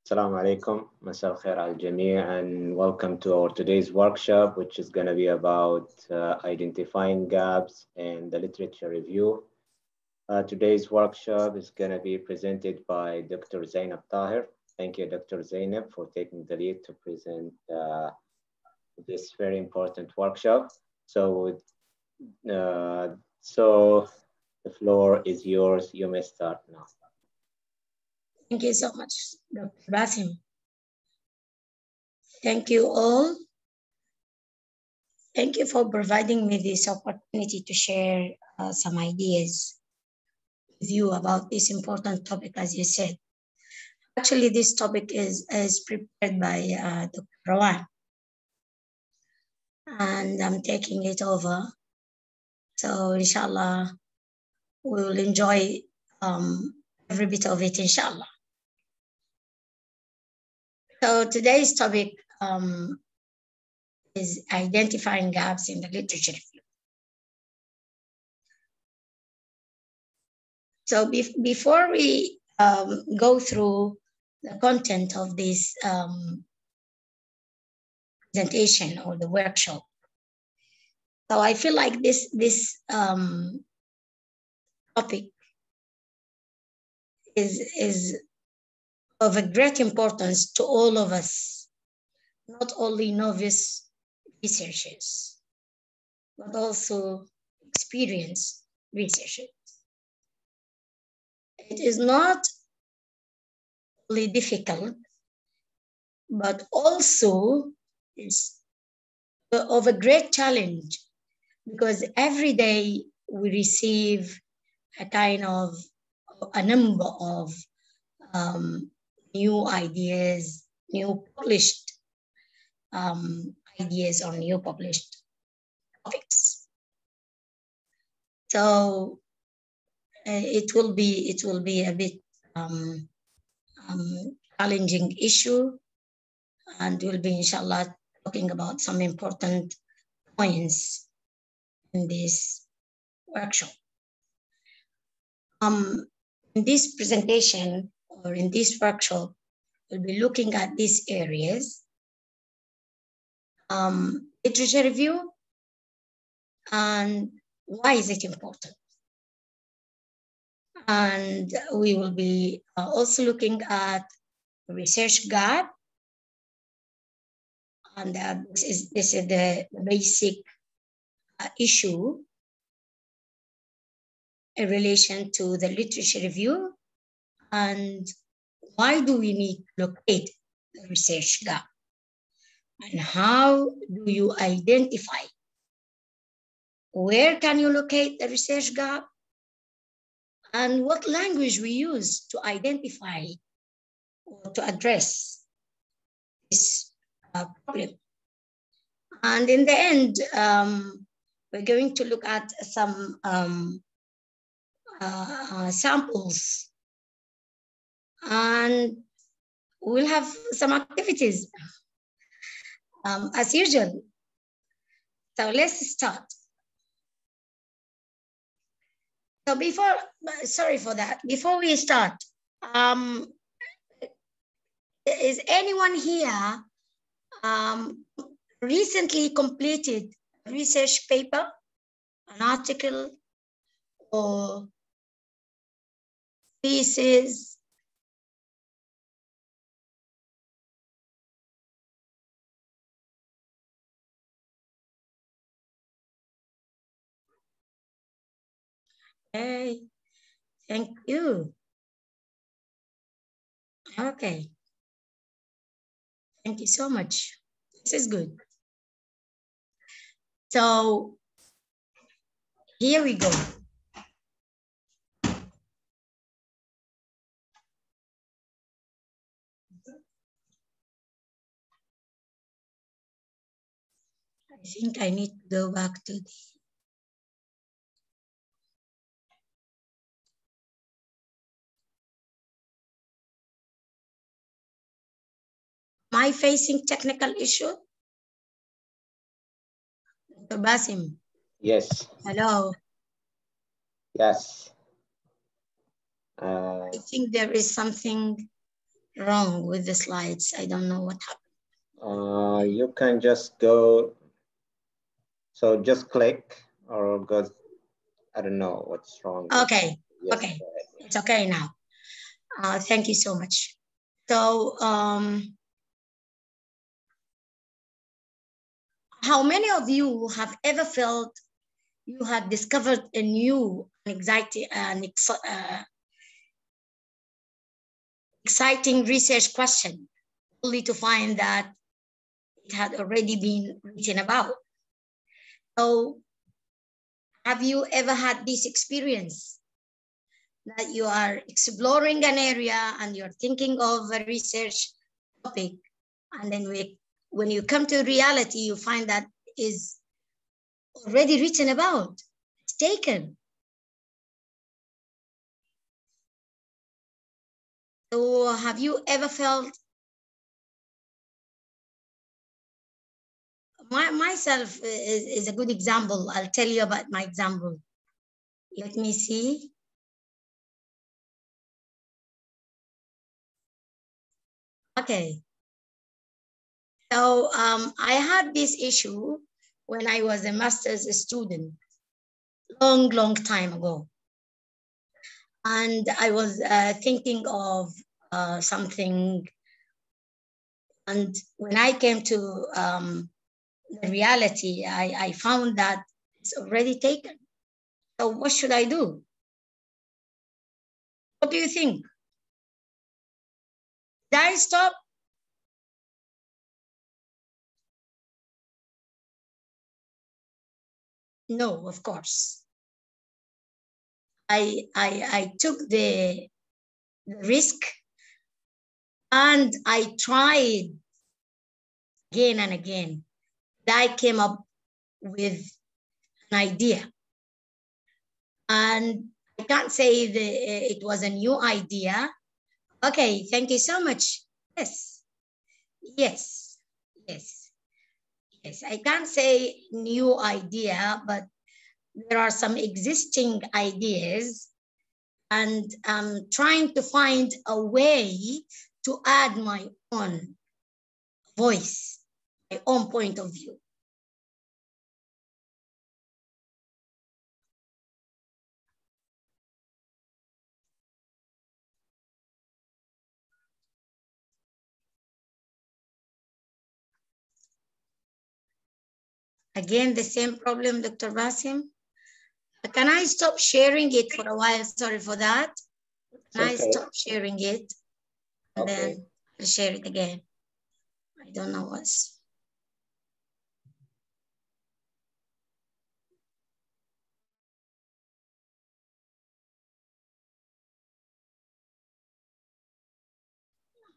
Assalamu alaikum, Masal khair al jamii, and welcome to our today's workshop, which is going to be about identifying gaps in the literature review. Today's workshop is going to be presented by Dr. Zainab Taher. Thank you, Dr. Zainab, for taking the lead to present this very important workshop. So the floor is yours. You may start now. Thank you so much, Dr. Basim. Thank you all. Thank you for providing me this opportunity to share some ideas with you about this important topic, as you said. Actually, this topic is prepared by Dr. Rawan, and I'm taking it over. So, inshallah, we will enjoy every bit of it, inshallah. So today's topic is identifying gaps in the literature review. So before we go through the content of this presentation or the workshop, so I feel like this topic is of a great importance to all of us, not only novice researchers, but also experienced researchers. It is not only difficult, but also is of a great challenge, because every day we receive a number of new ideas, new published ideas or new published topics. So it will be a bit challenging issue, and we'll be inshallah talking about some important points in this workshop. In this presentation or in this workshop, we'll be looking at these areas: literature review and why is it important. And we will be also looking at research gap, and this is the basic issue in relation to the literature review, and why do we need to locate the research gap, and how do you identify where can you locate the research gap, and what language we use to identify or to address this problem. And in the end, we're going to look at some samples, and we'll have some activities as usual. So let's start. So before we start, is anyone here recently completed a research paper, an article, or thesis? Hey, thank you. Okay. Thank you so much. This is good. So here we go. I think I need to go back to the... Am I facing technical issue? Dr. Basim? Yes. Hello? Yes. I think there is something wrong with the slides. I don't know what happened. You can just go, so just click or go, I don't know what's wrong. Okay, Yes, okay, yeah. it's okay now. Thank you so much. So, how many of you have ever felt you had discovered a new exciting research question, only to find that it had already been written about? So, have you ever had this experience that you are exploring an area and you're thinking of a research topic, and then when you come to reality, you find that is already written about, it's taken. So have you ever felt, myself is a good example. I'll tell you about my example. Let me see. Okay. So I had this issue when I was a master's student, long time ago. And I was thinking of something. And when I came to the reality, I found that it's already taken. So what should I do? What do you think? Did I stop? No, of course. I took the risk and I tried again and again. I came up with an idea. And I can't say it was a new idea. Okay, thank you so much. Yes, yes, yes, yes. I can't say new idea, but there are some existing ideas, and I'm trying to find a way to add my own voice, my own point of view. Again, the same problem, Dr. Basim. Can I stop sharing it for a while? Sorry for that. Can I stop sharing it? And then I'll share it again. I don't know what's.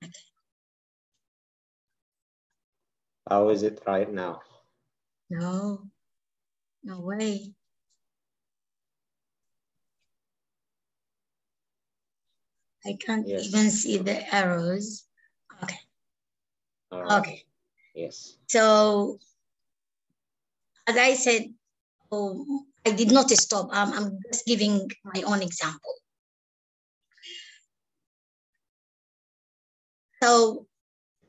Okay. How is it right now? No, no way. I can't even see the arrows. Okay. Okay. Yes. So, as I said, I did not stop. I'm just giving my own example. So,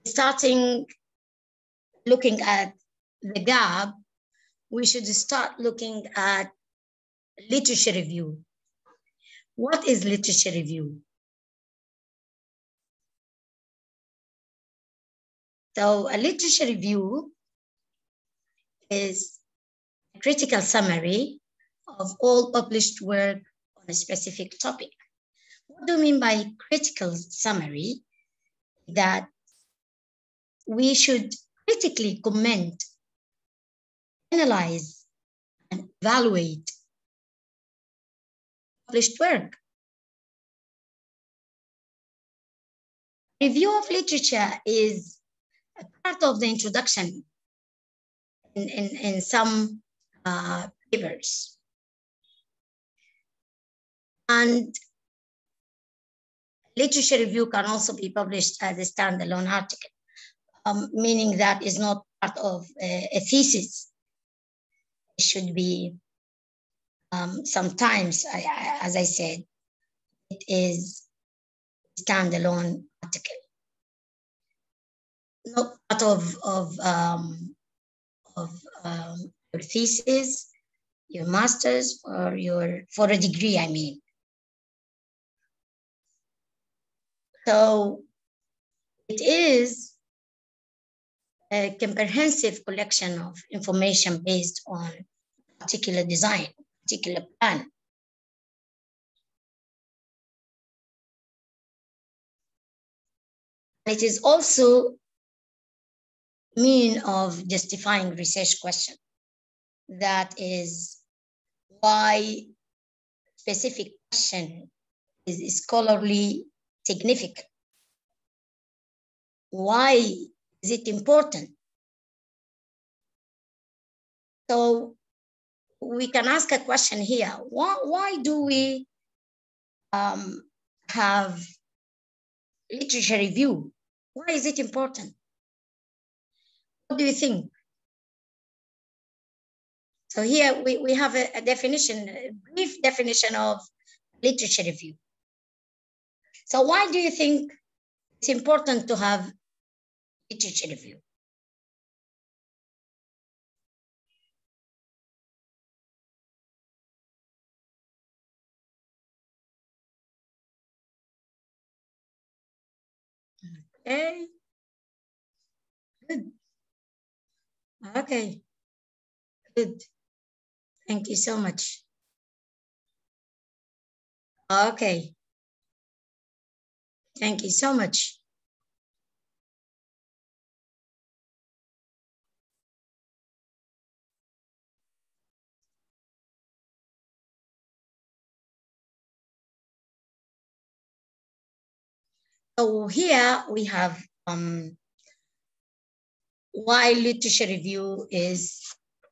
starting looking at the gap, we should start looking at literature review. What is literature review? So a literature review is a critical summary of all published work on a specific topic. What do you mean by critical summary? That we should critically comment, analyze, and evaluate published work. Review of literature is a part of the introduction in some papers. And literature review can also be published as a standalone article, meaning that is not part of a thesis. It should be, sometimes, as I said, it is a standalone article. not part of your thesis, your master's, or for a degree, I mean. So it is a comprehensive collection of information based on particular design, particular plan. It is also mean of justifying research question. That is why specific question is scholarly significant. Why is it important? So we can ask a question here. Why do we have literature review? Why is it important? What do you think? So here we have a definition, a brief definition of literature review. So why do you think it's important to have literature review? Okay, good. Okay, good. Thank you so much. Okay, thank you so much. So here we have why literature review is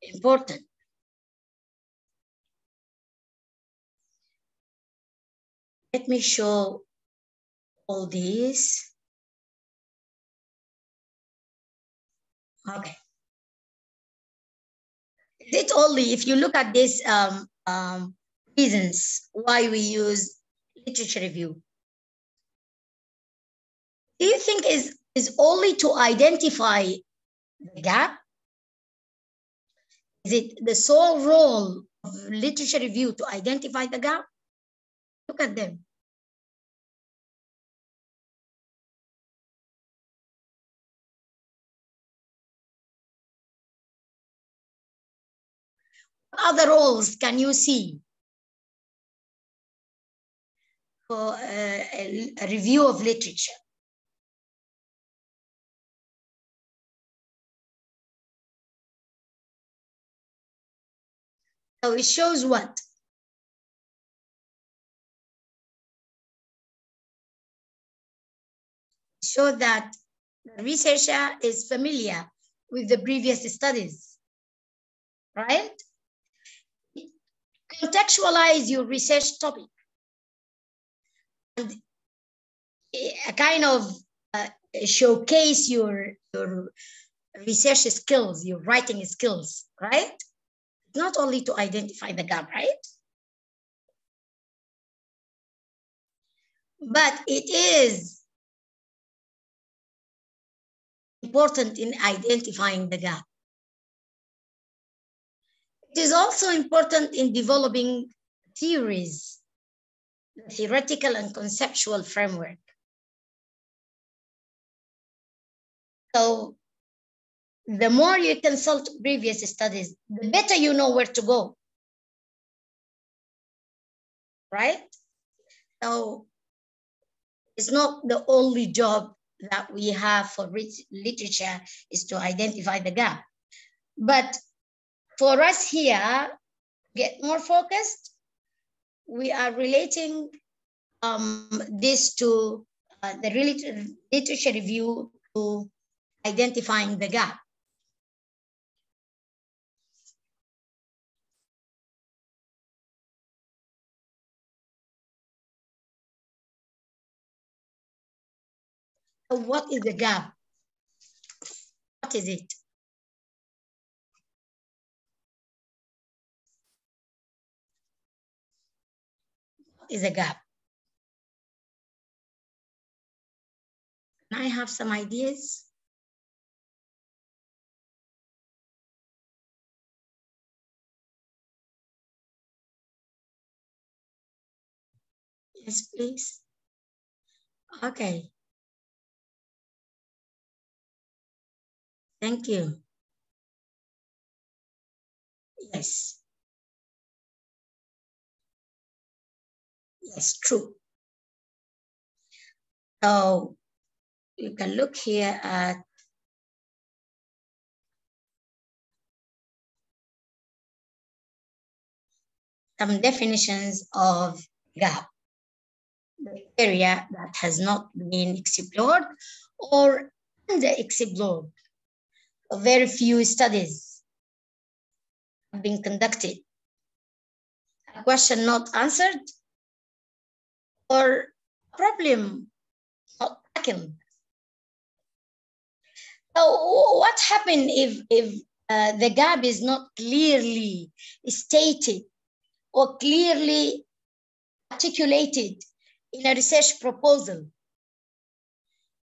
important. Let me show all these. Okay. It only, if you look at this reasons why we use literature review, do you think is only to identify the gap? Is it the sole role of literature review to identify the gap? Look at them. What other roles can you see for a review of literature? So it shows what? It shows that the researcher is familiar with the previous studies, right? Contextualize your research topic and a kind of showcase your research skills, your writing skills, right? Not only to identify the gap, right? But it is important in identifying the gap. It is also important in developing theories, the theoretical and conceptual framework. So the more you consult previous studies, the better you know where to go, right? So it's not the only job that we have for literature is to identify the gap. But for us here, get more focused, we are relating this to the literature review to identifying the gap. So what is the gap? What is it? What is a gap? Can I have some ideas? Yes, please. Okay. Thank you. Yes. Yes, true. So you can look here at some definitions of gap, the area that has not been explored or underexplored. Very few studies have been conducted. A question not answered or a problem not tackled. So what happens if the gap is not clearly stated or clearly articulated in a research proposal?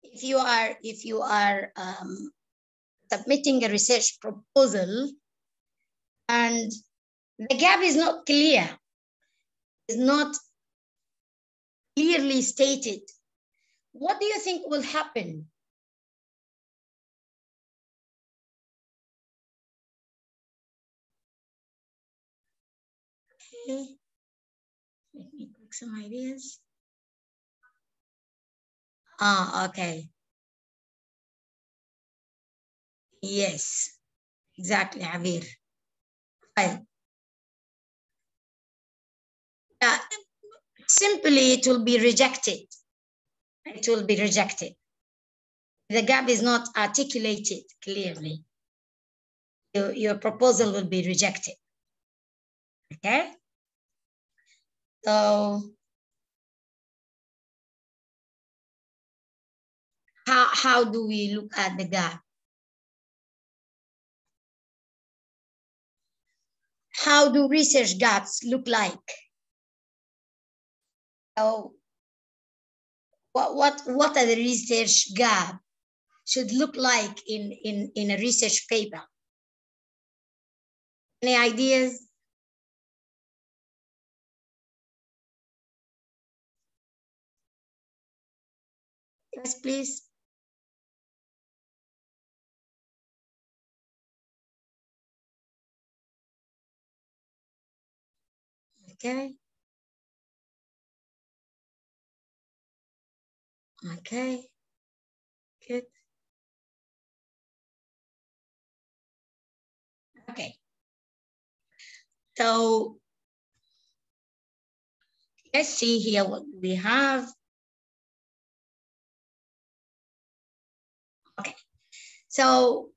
If you are submitting a research proposal and the gap is not clear, is not clearly stated, what do you think will happen? Okay. Let me take some ideas. Okay. Yes, exactly, Abir. Right. Simply, it will be rejected. It will be rejected. The gap is not articulated clearly. Your proposal will be rejected. Okay? So, how do we look at the gap? How do research gaps look like? So, what are the research gap should look like in a research paper? Any ideas? Yes, please. Okay. Okay. Good. Okay. So let's see here what we have. Okay. So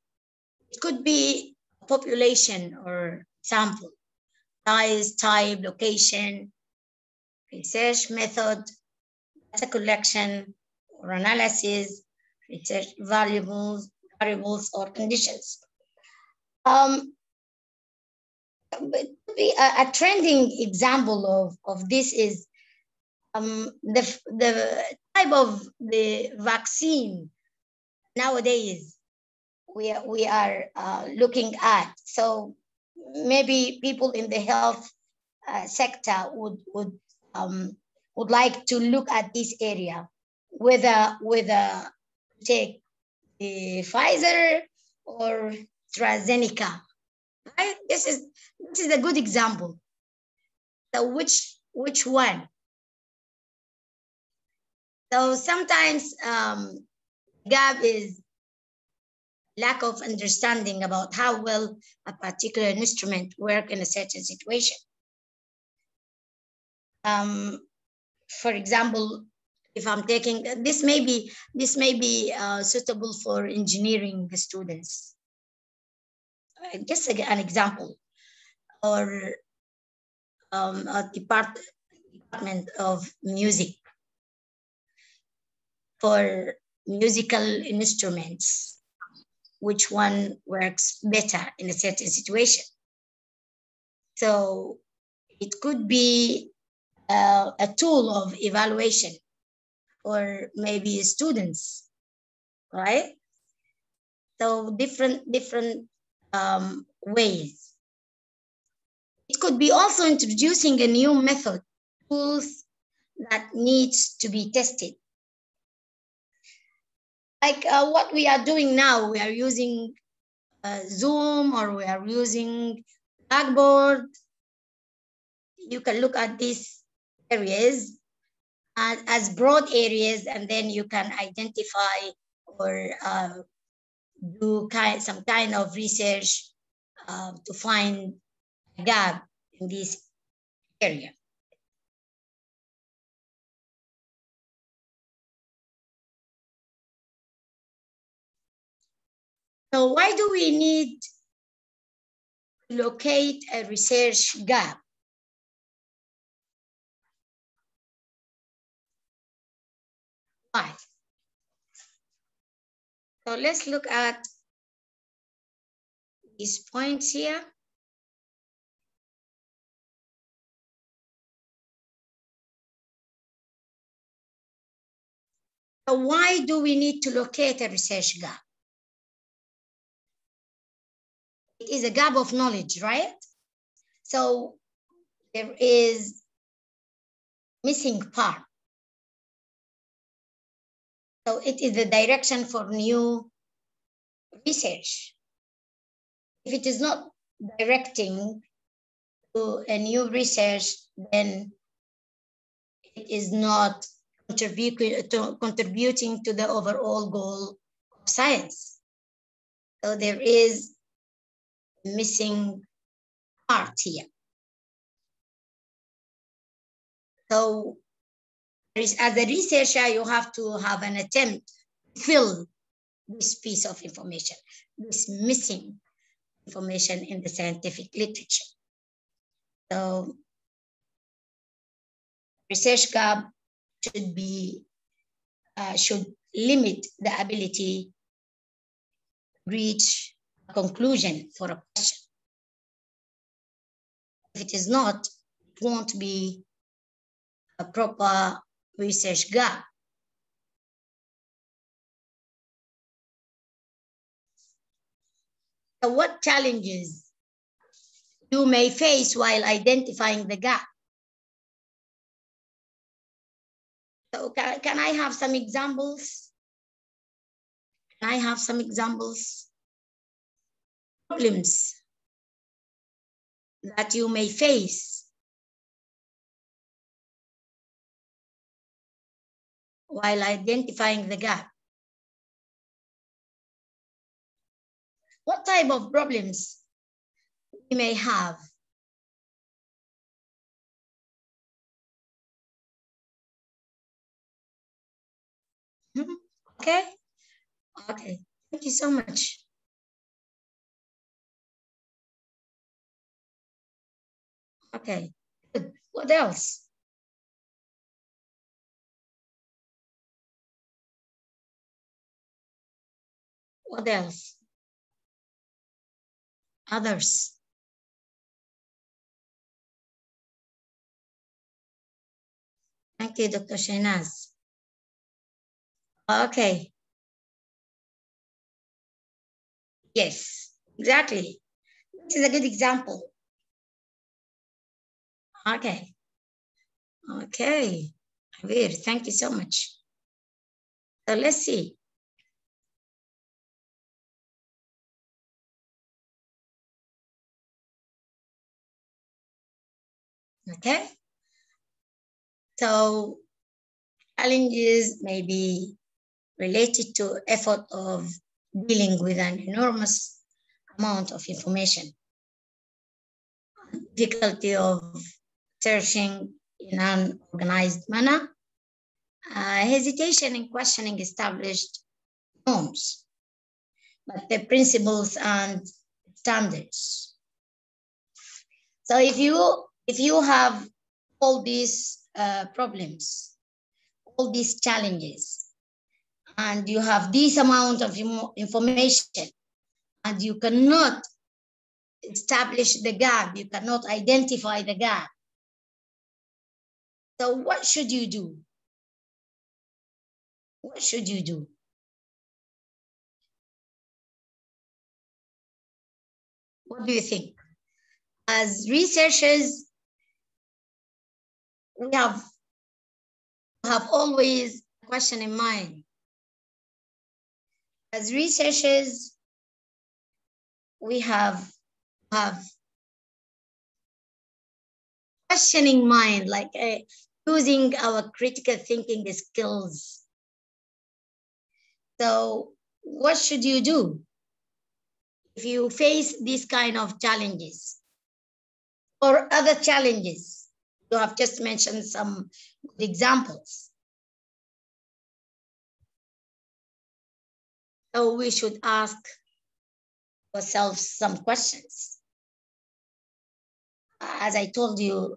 it could be population or sample, size, type, location, research method, data collection or analysis, research variables or conditions. A trending example of this is the type of the vaccine nowadays we are looking at. So maybe people in the health sector would like to look at this area, whether take the Pfizer or AstraZeneca. Right? This is a good example. So which one? So sometimes gap is lack of understanding about how well a particular instrument works in a certain situation. For example, if I'm taking this may be suitable for engineering students. Just an example, or a department of music for musical instruments. Which one works better in a certain situation? So it could be a tool of evaluation or maybe students, right? So different ways. It could be also introducing a new method, tools that needs to be tested. Like what we are doing now, we are using Zoom or we are using Blackboard. You can look at these areas as broad areas, and then you can identify or do some kind of research to find a gap in this area. So why do we need to locate a research gap? Why? So let's look at these points here. So why do we need to locate a research gap? It is a gap of knowledge, right? So there is missing part. So it is the direction for new research. If it is not directing to a new research, then it is not contributing to the overall goal of science. So there is missing part here. So as a researcher, you have to have an attempt to fill this piece of information, this missing information in the scientific literature. So research gap should limit the ability to reach a conclusion for a question. If it is not, it won't be a proper research gap. So what challenges you may face while identifying the gap? So can I have some examples? Can I have some examples? Problems that you may face while identifying the gap. What type of problems we may have? Okay, okay, thank you so much. Okay, good. What else? What else? Others? Thank you, Dr. Shainaz. Okay. Yes, exactly. This is a good example. Okay. Okay. Javier, thank you so much. So let's see. Okay. So challenges may be related to effort of dealing with an enormous amount of information, difficulty of searching in an organized manner, hesitation in questioning established norms, but the principles and standards. So if you have all these problems, all these challenges, and you have this amount of information, and you cannot establish the gap, you cannot identify the gap. So what should you do? What should you do? What do you think? As researchers, we have have always a question in mind. As researchers, we have questioning mind, like using our critical thinking skills. So what should you do if you face these kind of challenges or other challenges? You have just mentioned some good examples. So we should ask ourselves some questions. As I told you,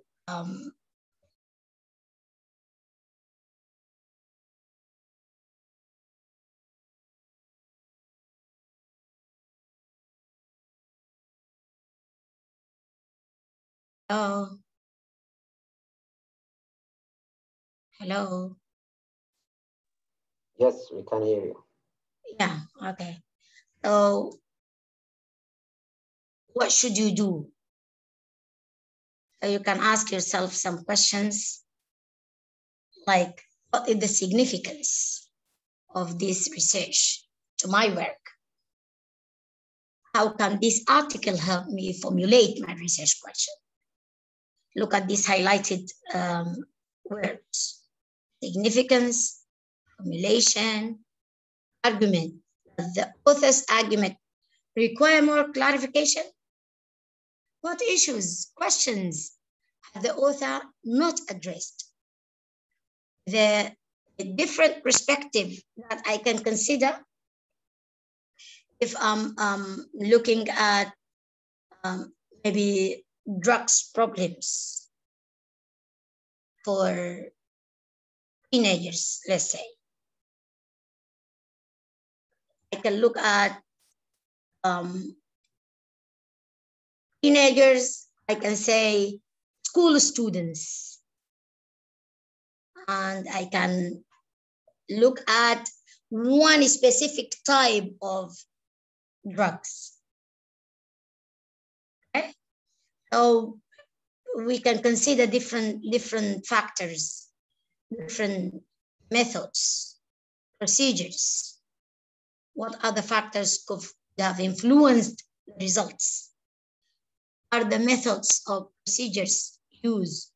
hello, hello. Yes, we can hear you. Yeah, okay. So what should you do? So you can ask yourself some questions like, what is the significance of this research to my work? How can this article help me formulate my research question? Look at these highlighted words: significance, formulation, argument. Does the author's argument require more clarification? What issues, questions has the author not addressed? The different perspective that I can consider if I'm looking at maybe drugs problems for teenagers, let's say. I can look at teenagers, I can say school students, and I can look at one specific type of drugs. Okay? So we can consider different factors, different methods, procedures. What other factors could have influenced the results? Are the methods or procedures used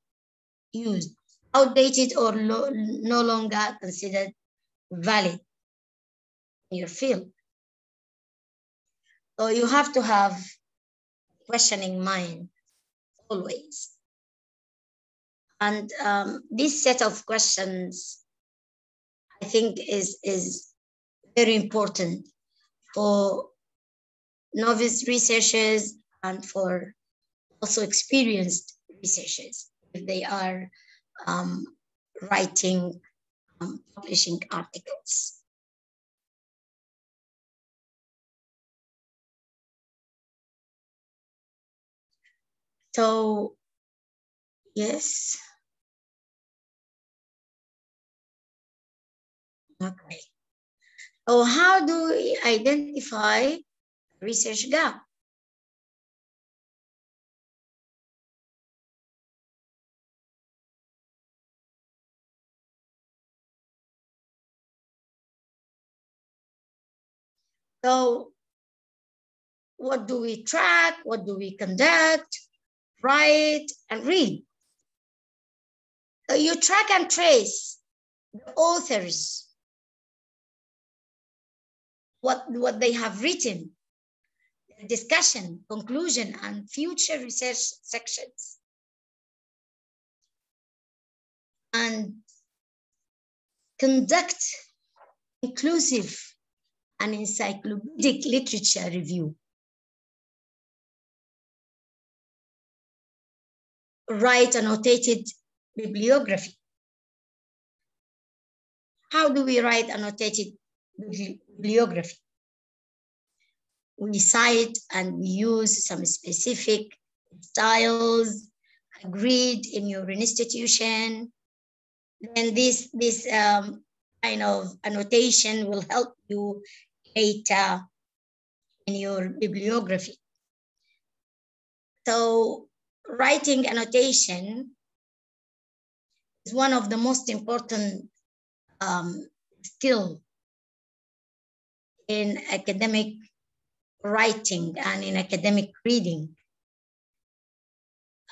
outdated or no longer considered valid in your field? So you have to have questioning mind always. And this set of questions, I think, is very important for novice researchers and for also experienced researchers if they are writing, publishing articles. So, yes. Okay. So how do we identify research gap? So what do we track? What do we conduct, write, and read? So you track and trace the authors, what they have written, discussion, conclusion, and future research sections. And conduct inclusive and encyclopedic literature review. Write annotated bibliography. How do we write annotated bibliography? We cite and we use some specific styles agreed in your institution. Then this kind of annotation will help you later in your bibliography. So writing annotation is one of the most important skill in academic writing and in academic reading.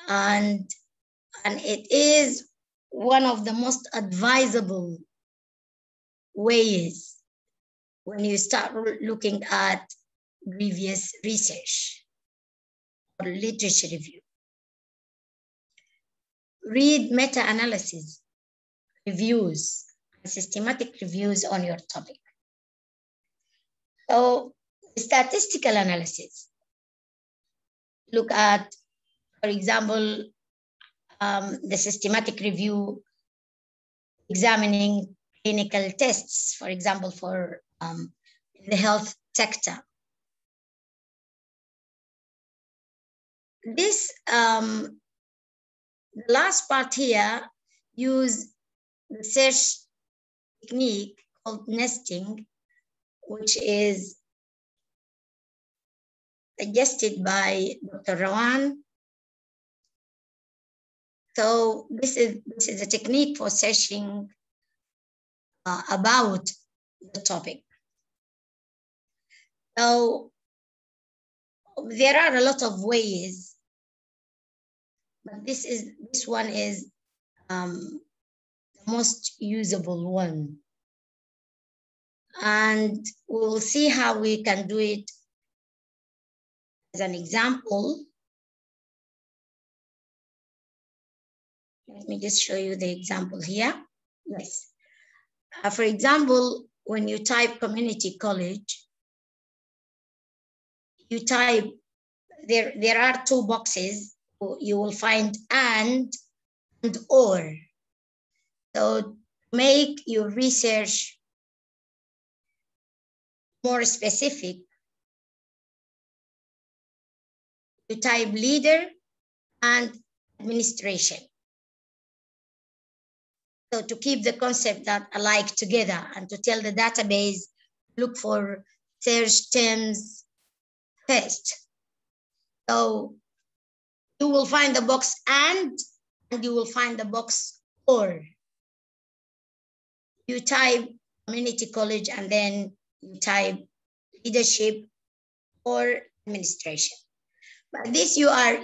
And it is one of the most advisable ways when you start looking at previous research or literature review. Read meta-analysis, reviews, and systematic reviews on your topic. So statistical analysis, look at, for example, the systematic review examining clinical tests, for example, for the health sector. This, the last part here, use the search technique called nesting, which is suggested by Dr. Rawan. So this is a technique for searching about the topic. So there are a lot of ways, but this one is the most usable one. And we'll see how we can do it as an example. Let me just show you the example here. Yes. For example, when you type community college, you type, there are two boxes. You will find and or. So make your research more specific, you type leader and administration. So to keep the concept that alike together and to tell the database, look for search terms first. So you will find the box and you will find the box or. You type community college and then you type leadership or administration. But this you are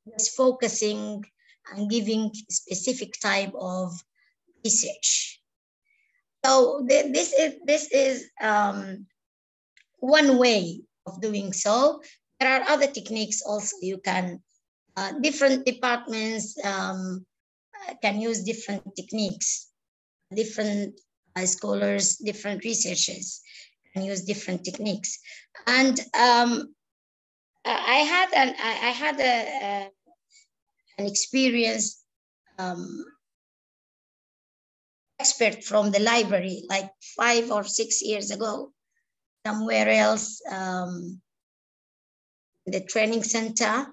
just focusing and giving specific type of research. So this is one way of doing so. There are other techniques also. You can, different departments can use different techniques. Different scholars, different researchers can use different techniques. And I had an experienced expert from the library like 5 or 6 years ago, somewhere else, the training center,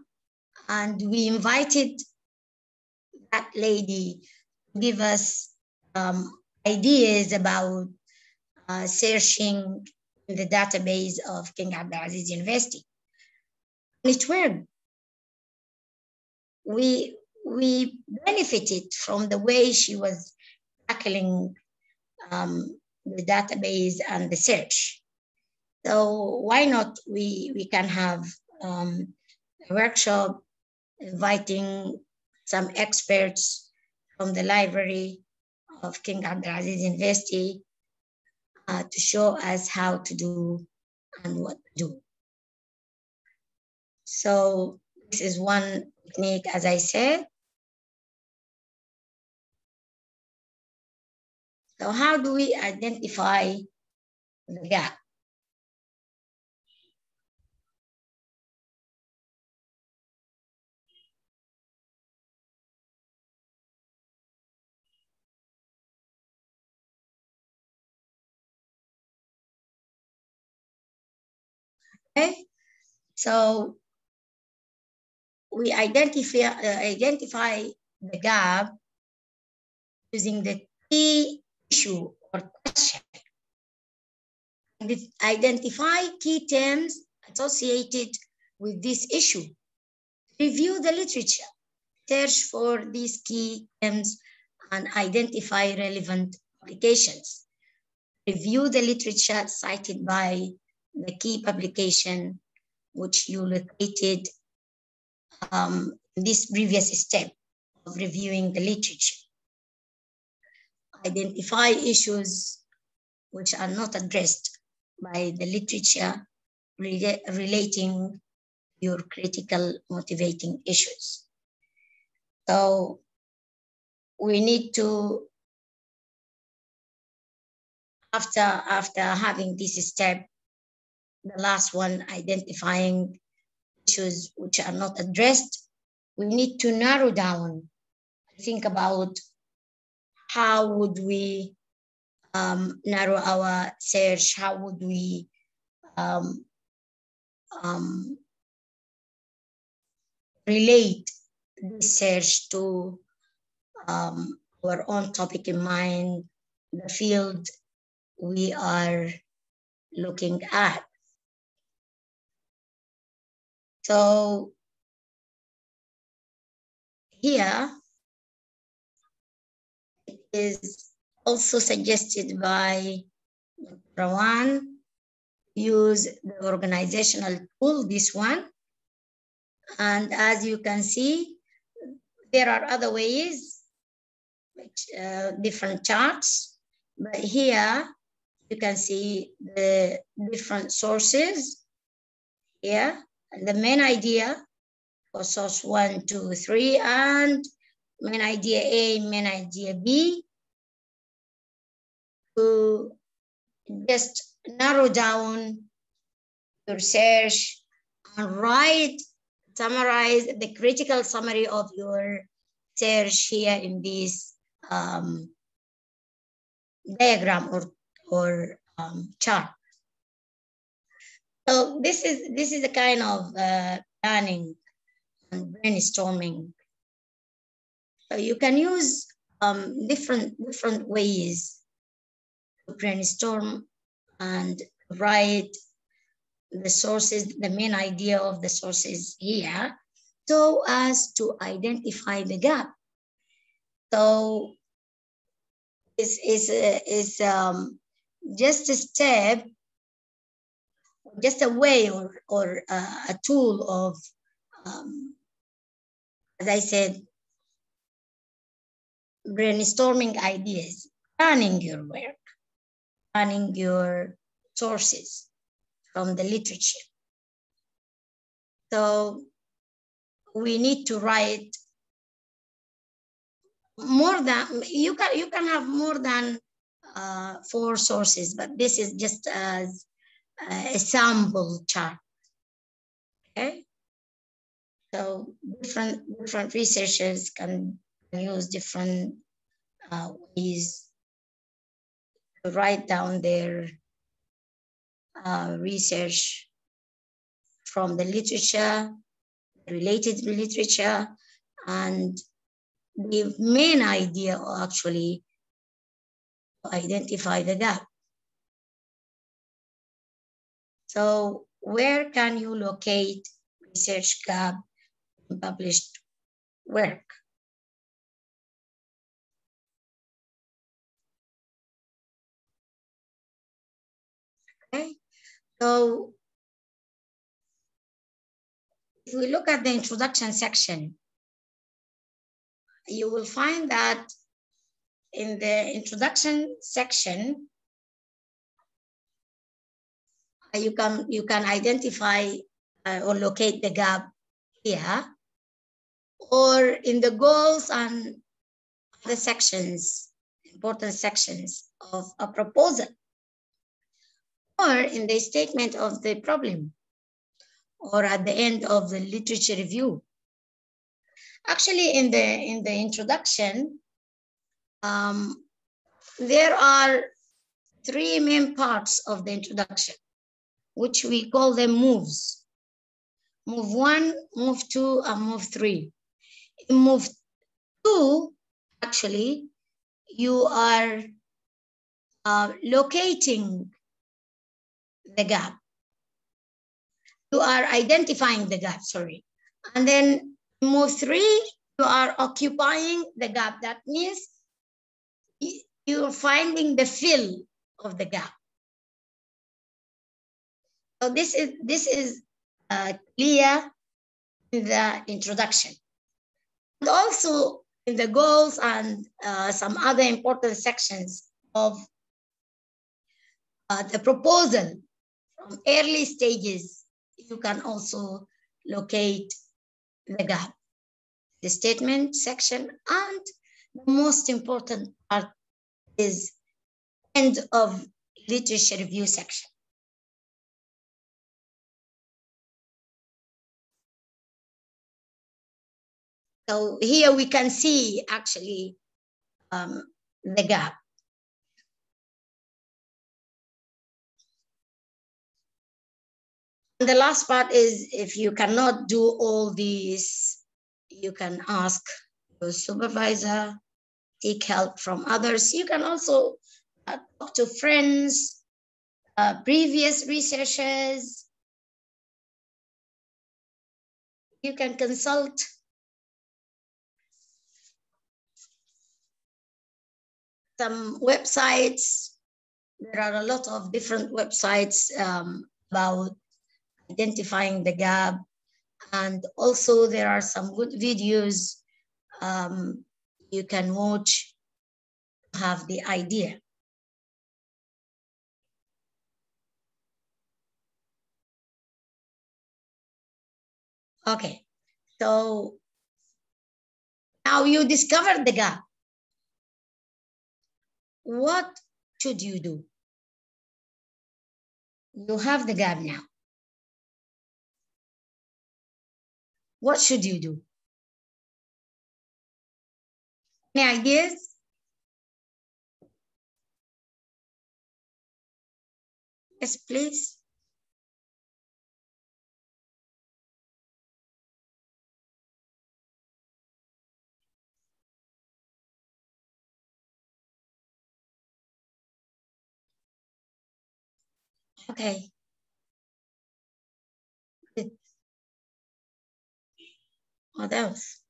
and we invited that lady to give us ideas about searching in the database of King Abdulaziz University. And it worked. We benefited from the way she was tackling the database and the search. So why not we can have a workshop inviting some experts from the library of King Abdulaziz University to show us how to do and what to do. So this is one technique, as I said. So how do we identify the gap? Okay, so we identify the gap using the key issue or question. Identify key terms associated with this issue. Review the literature. search for these key terms and identify relevant publications. Review the literature cited by the key publication which you located in this previous step of reviewing the literature. Identify issues which are not addressed by the literature relating to your critical motivating issues. So we need to, after having this step, the last one, identifying issues which are not addressed, we need to narrow down, think about how would we narrow our search, how would we relate this search to our own topic in mind, the field we are looking at. So here it is also suggested by Rawan, use the organizational tool, this one. And as you can see, there are other ways, different charts, but here you can see the different sources here, and the main idea for source 1, 2, 3, and main idea A, main idea B, to just narrow down your search and summarize the critical summary of your search here in this diagram or chart. So this is a kind of planning and brainstorming. So you can use different ways to brainstorm and write the sources, the main idea of the sources here, so as to identify the gap. So this is just a step, just a way or a tool of, as I said, brainstorming ideas, planning your work, planning your sources from the literature. So we need to write more than, you can have more than 4 sources, but this is just as a sample chart. Okay, so different researchers can use different ways to write down their research from the literature, related literature, and the main idea actually to identify the gap. So where can you locate research gap in published work? Okay, so if we look at the introduction section, you will find that in the introduction section, you can identify or locate the gap here, or in the goals and other sections, important sections of a proposal, or in the statement of the problem, or at the end of the literature review. Actually, in the introduction, there are 3 main parts of the introduction, which we call them moves. Move 1, move 2, and move 3. In move 2, actually, you are locating the gap. You are identifying the gap, sorry. And then move 3, You are occupying the gap. That means you're finding the fill of the gap. So this is clear in the introduction. And also in the goals and some other important sections of the proposal from early stages, you can also locate the gap, the statement section, and the most important part is end of literature review section. So here we can see actually the gap. And the last part is if you cannot do all these, you can ask your supervisor, seek help from others. You can also talk to friends, previous researchers. You can consult some websites. There are a lot of different websites about identifying the gap. And also there are some good videos you can watch to have the idea. Okay, so now you discovered the gap. What should you do? You have the gap now. What should you do? Any ideas? Yes, please. Okay. Good. What else?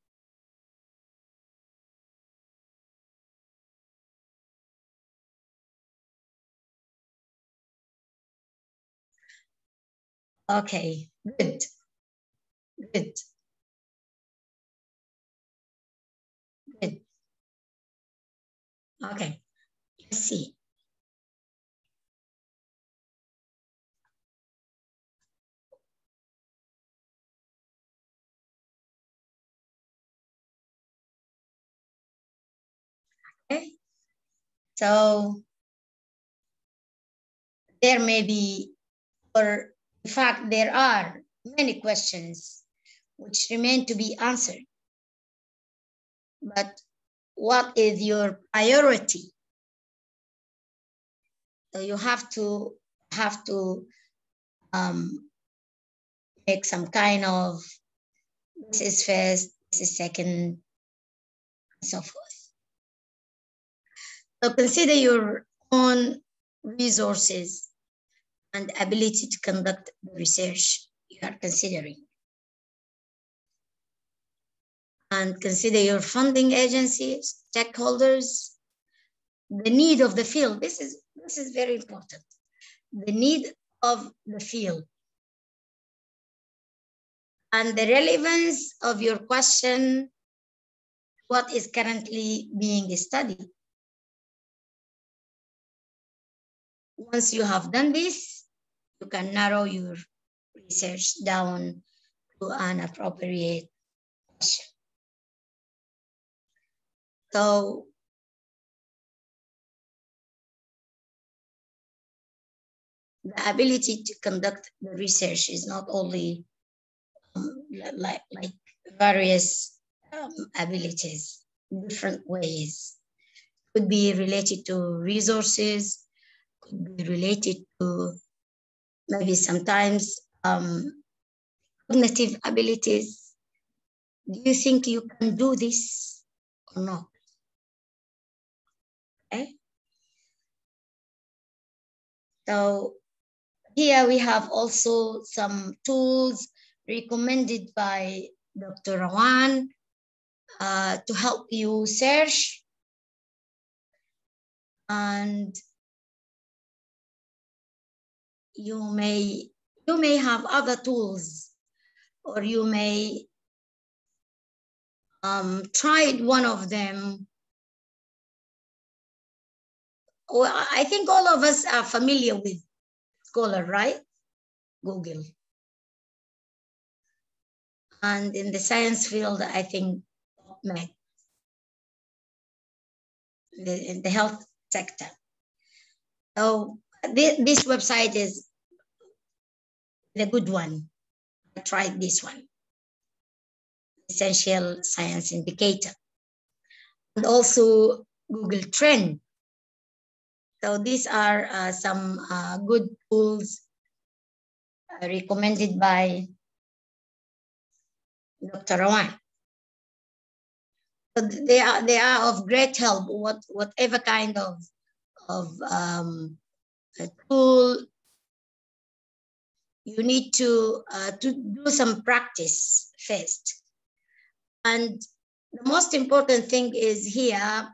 Okay, good. Good. Good. Okay, let's see. Okay, so there may be, or in fact, there are many questions which remain to be answered. But what is your priority? So you have to make some kind of, this is first, this is second, and so forth. So consider your own resources and ability to conduct the research you are considering. And consider your funding agencies, stakeholders, the need of the field. This is very important. The need of the field and the relevance of your question, what is currently being studied. Once you have done this, you can narrow your research down to an appropriate question. So the ability to conduct the research is not only like various abilities, different ways. Could be related to resources, could be related to maybe sometimes cognitive abilities. Do you think you can do this or not? Okay. So here we have also some tools recommended by Dr. Rawan to help you search, and you may have other tools, or you may tried one of them. Well, I think all of us are familiar with Scholar, right? Google. And in the science field, I think PubMed, in the health sector. So this website is the good one. I tried this one, Essential Science Indicator, and also Google Trend. So these are some good tools recommended by Dr. Rawan. So they are of great help. Whatever kind of tool, you need to do some practice first. And the most important thing is here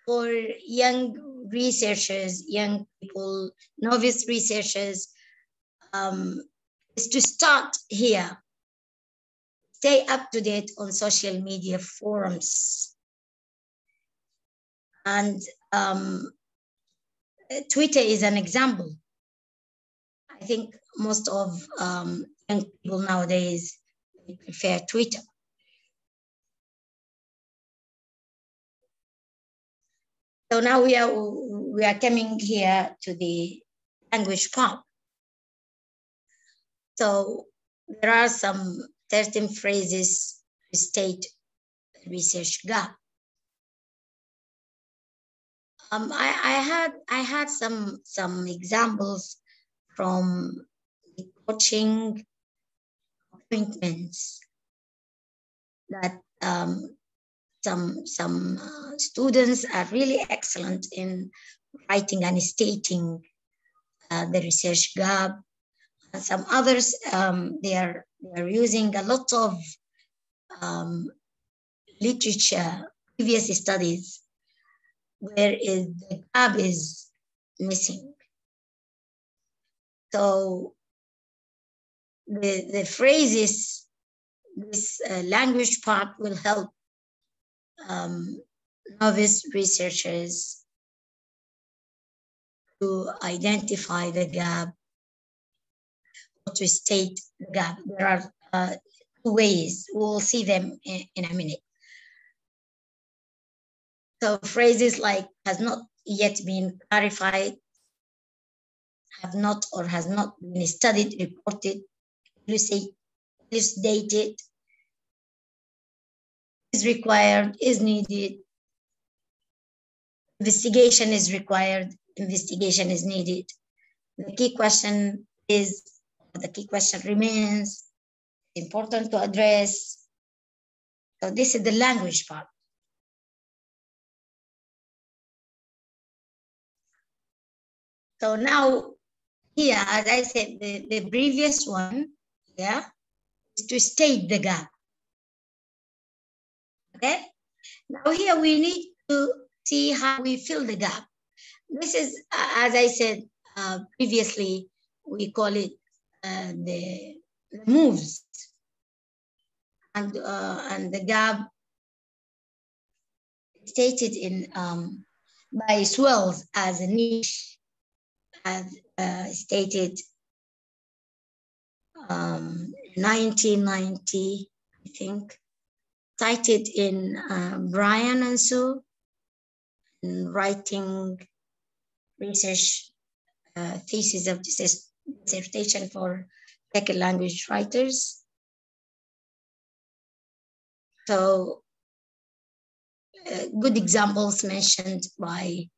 for young researchers, young people, novice researchers, is to start here. Stay up to date on social media forums. And Twitter is an example. I think most of young people nowadays prefer Twitter. So now we are coming here to the language part. So there are some 13 phrases to state research gap. I had some examples from the coaching appointments that some students are really excellent in writing and stating the research gap. And some others, they are using a lot of literature, previous studies, where the gap is missing. So the phrases, this language part will help novice researchers to identify the gap, or to state the gap. There are two ways. We'll see them in a minute. So phrases like has not yet been clarified, have not or has not been studied, reported, elucidated, is required, is needed, investigation is required, investigation is needed. The key question is, the key question remains, important to address. So this is the language part. So now here, as I said, the previous one, yeah, is to state the gap. Okay. Now here we need to see how we fill the gap. This is, as I said previously, we call it the moves, and the gap stated in by Swells as a niche, as stated 1990, I think, cited in Brian and Sue, in writing research thesis of dissertation for second language writers. So good examples mentioned by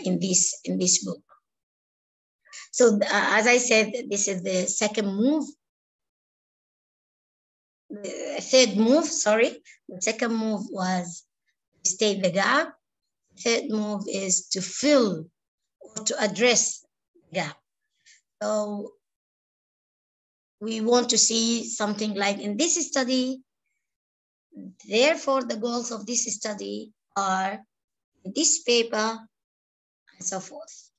in this book. So as I said, this is the second move. The third move, sorry. The second move was to state the gap. The third move is to fill or to address the gap. So we want to see something like in this study, Therefore, the goals of this study are this paper and so forth.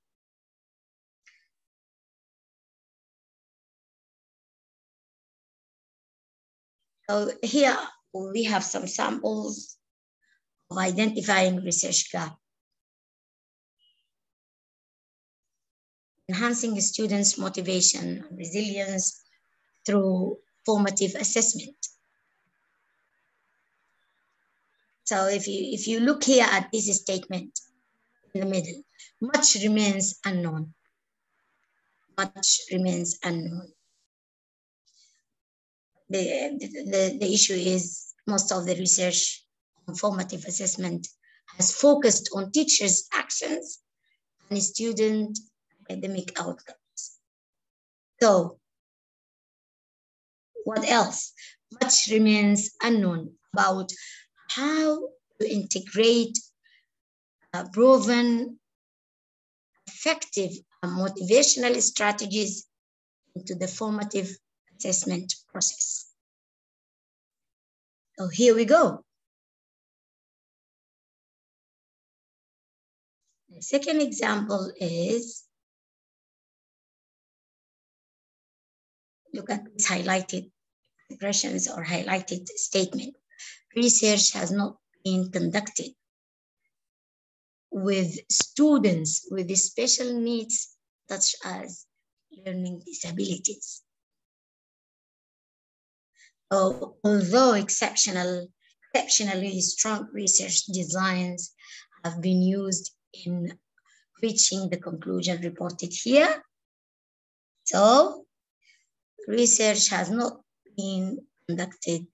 So here we have some samples of identifying research gap. Enhancing students' motivation and resilience through formative assessment. So if you look here at this statement in the middle, much remains unknown. Much remains unknown. The issue is most of the research on formative assessment has focused on teachers' actions and student academic outcomes. So what else? Much remains unknown about how to integrate proven, effective, and motivational strategies into the formative assessment process. So here we go. The second example is, look at this highlighted expressions or highlighted statement. Research has not been conducted with students with special needs such as learning disabilities. So, although exceptionally strong research designs have been used in reaching the conclusion reported here, so research has not been conducted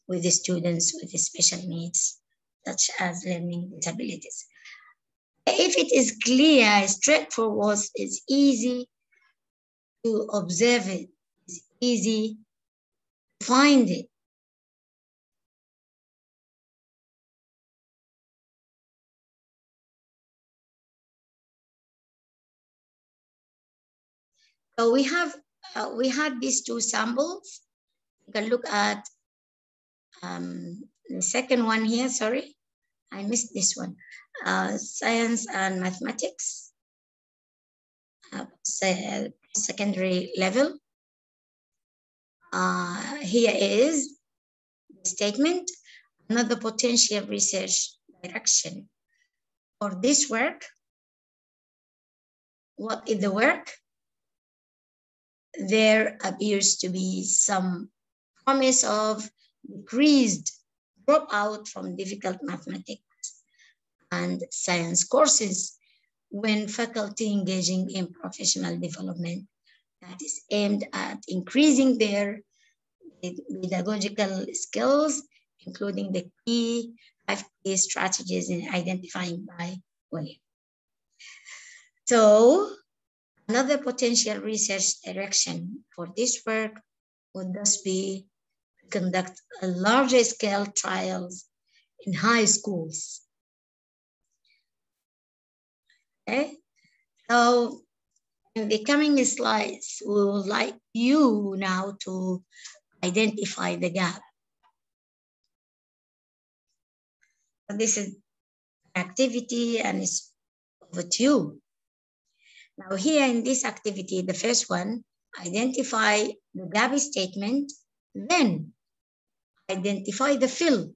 with the students with special needs, such as learning disabilities. If it is clear, straightforward, it's easy to observe it, it's easy to find it. So we had these two samples. You can look at the second one here, sorry, I missed this one. Science and mathematics, secondary level. Here is the statement, another potential research direction. For this work, what is the work? There appears to be some promise of decreased dropout from difficult mathematics and science courses when faculty engaging in professional development that is aimed at increasing their pedagogical skills, including the key 5 key strategies in identifying by William. So another potential research direction for this work would thus be to conduct a larger scale trials in high schools. Okay, so in the coming slides, we would like you now to identify the gap. So this is an activity and it's over to you. Now here in this activity, the first one, identify the gap statement, then identify the fill.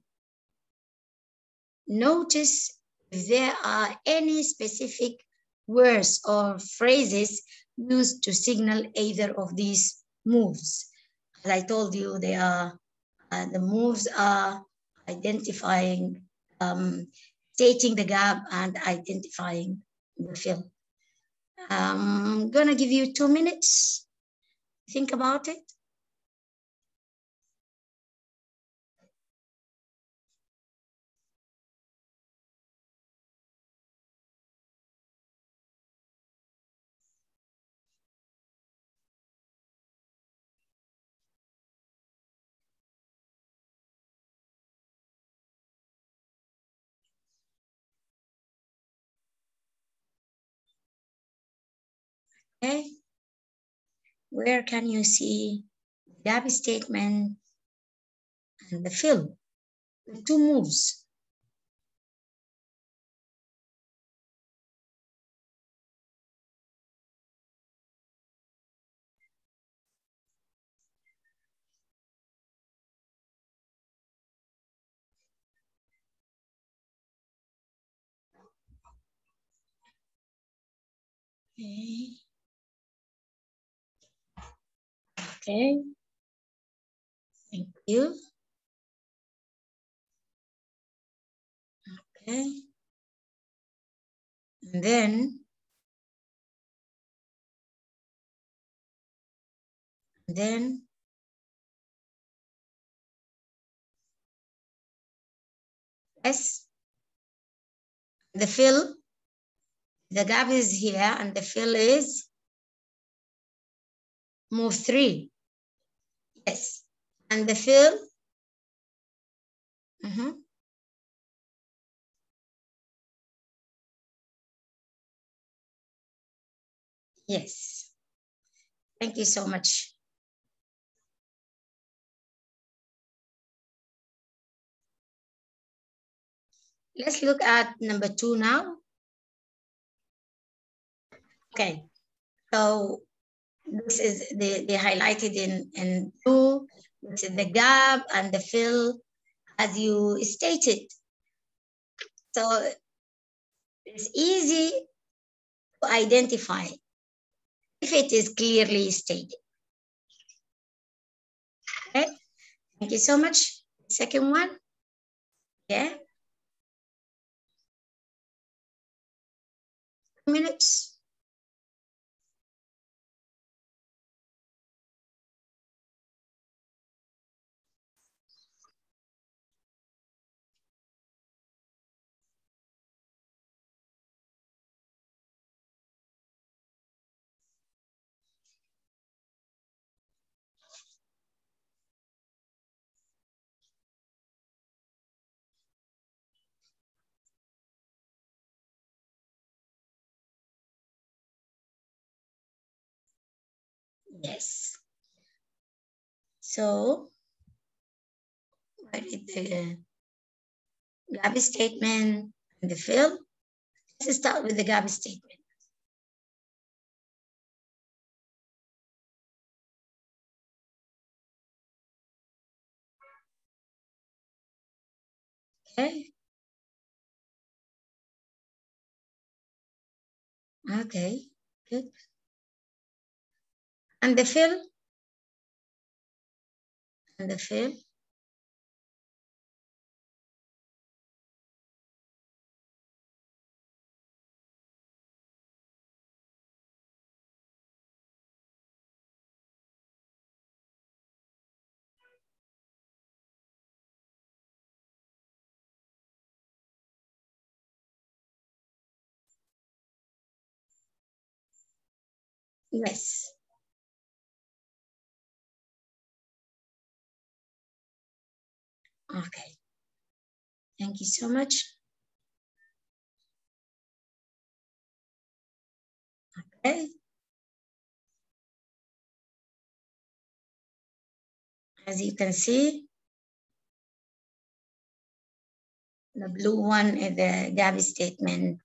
Notice if there are any specific words or phrases used to signal either of these moves. As I told you, they are the moves are identifying, stating the gap and identifying the fill. I'm gonna give you 2 minutes. Think about it. Okay. Where can you see the gap statement and the fill? the two moves. Okay. Okay. Thank you. Okay. And then S, the fill, the gap is here and the fill is move 3. Yes. And the fill, yes. Thank you so much. Let's look at number 2 now. Okay, so this is the highlighted in blue. This is the gap and the fill as you stated. So it's easy to identify if it is clearly stated. Okay, thank you so much. Second one, yeah. 2 minutes. Yes. So, what is the gap statement and the fill? Let's start with the gap statement. Okay. Okay, good. And the fill? And the fill? Yes. Okay. Thank you so much. Okay. As you can see, the blue one is the gap statement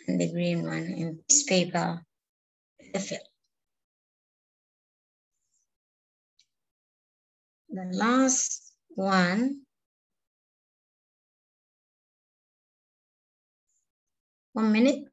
and the green one in this paper, the fill. The last one, 1 minute.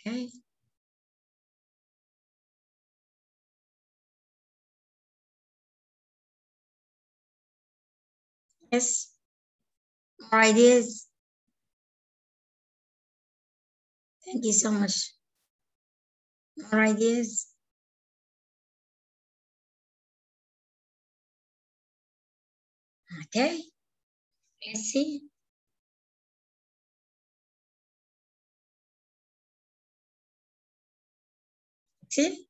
Okay. Yes, more ideas. Thank you so much. More ideas. Okay, let's see. See?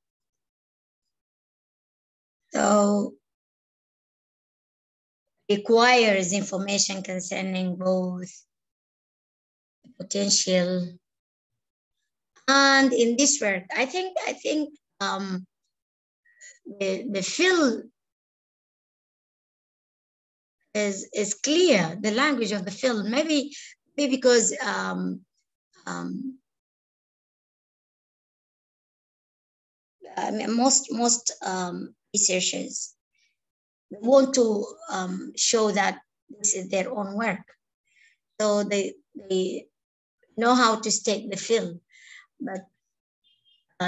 So requires information concerning both potential and in this work. I think the fill is clear. The language of the fill, maybe because most researchers want to show that this is their own work, so they know how to state the fill, but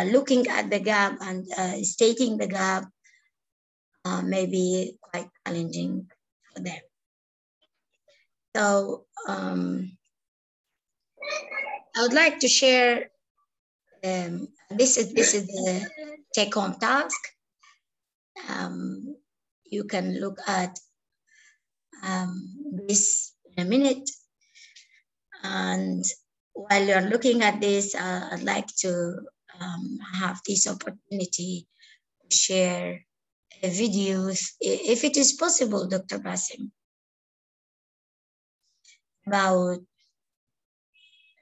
looking at the gap and stating the gap may be quite challenging for them. So I would like to share. This is the take-home task. You can look at this in a minute, and while you're looking at this, I'd like to have this opportunity to share a video, if it is possible, Dr. Basim, about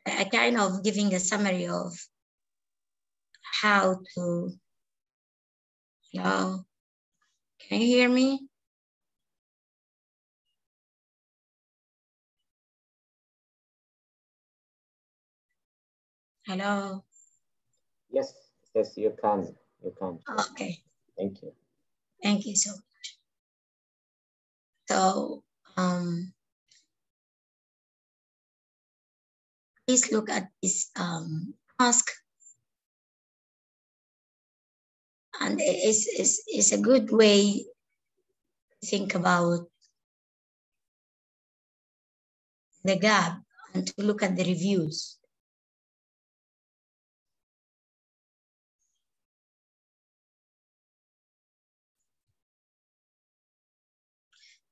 a kind of giving a summary of how to, hello, can you hear me? Hello? Yes, yes, you can. You can. Okay. Thank you. Thank you so much. So please look at this task, and it's a good way to think about the gap and to look at the reviews.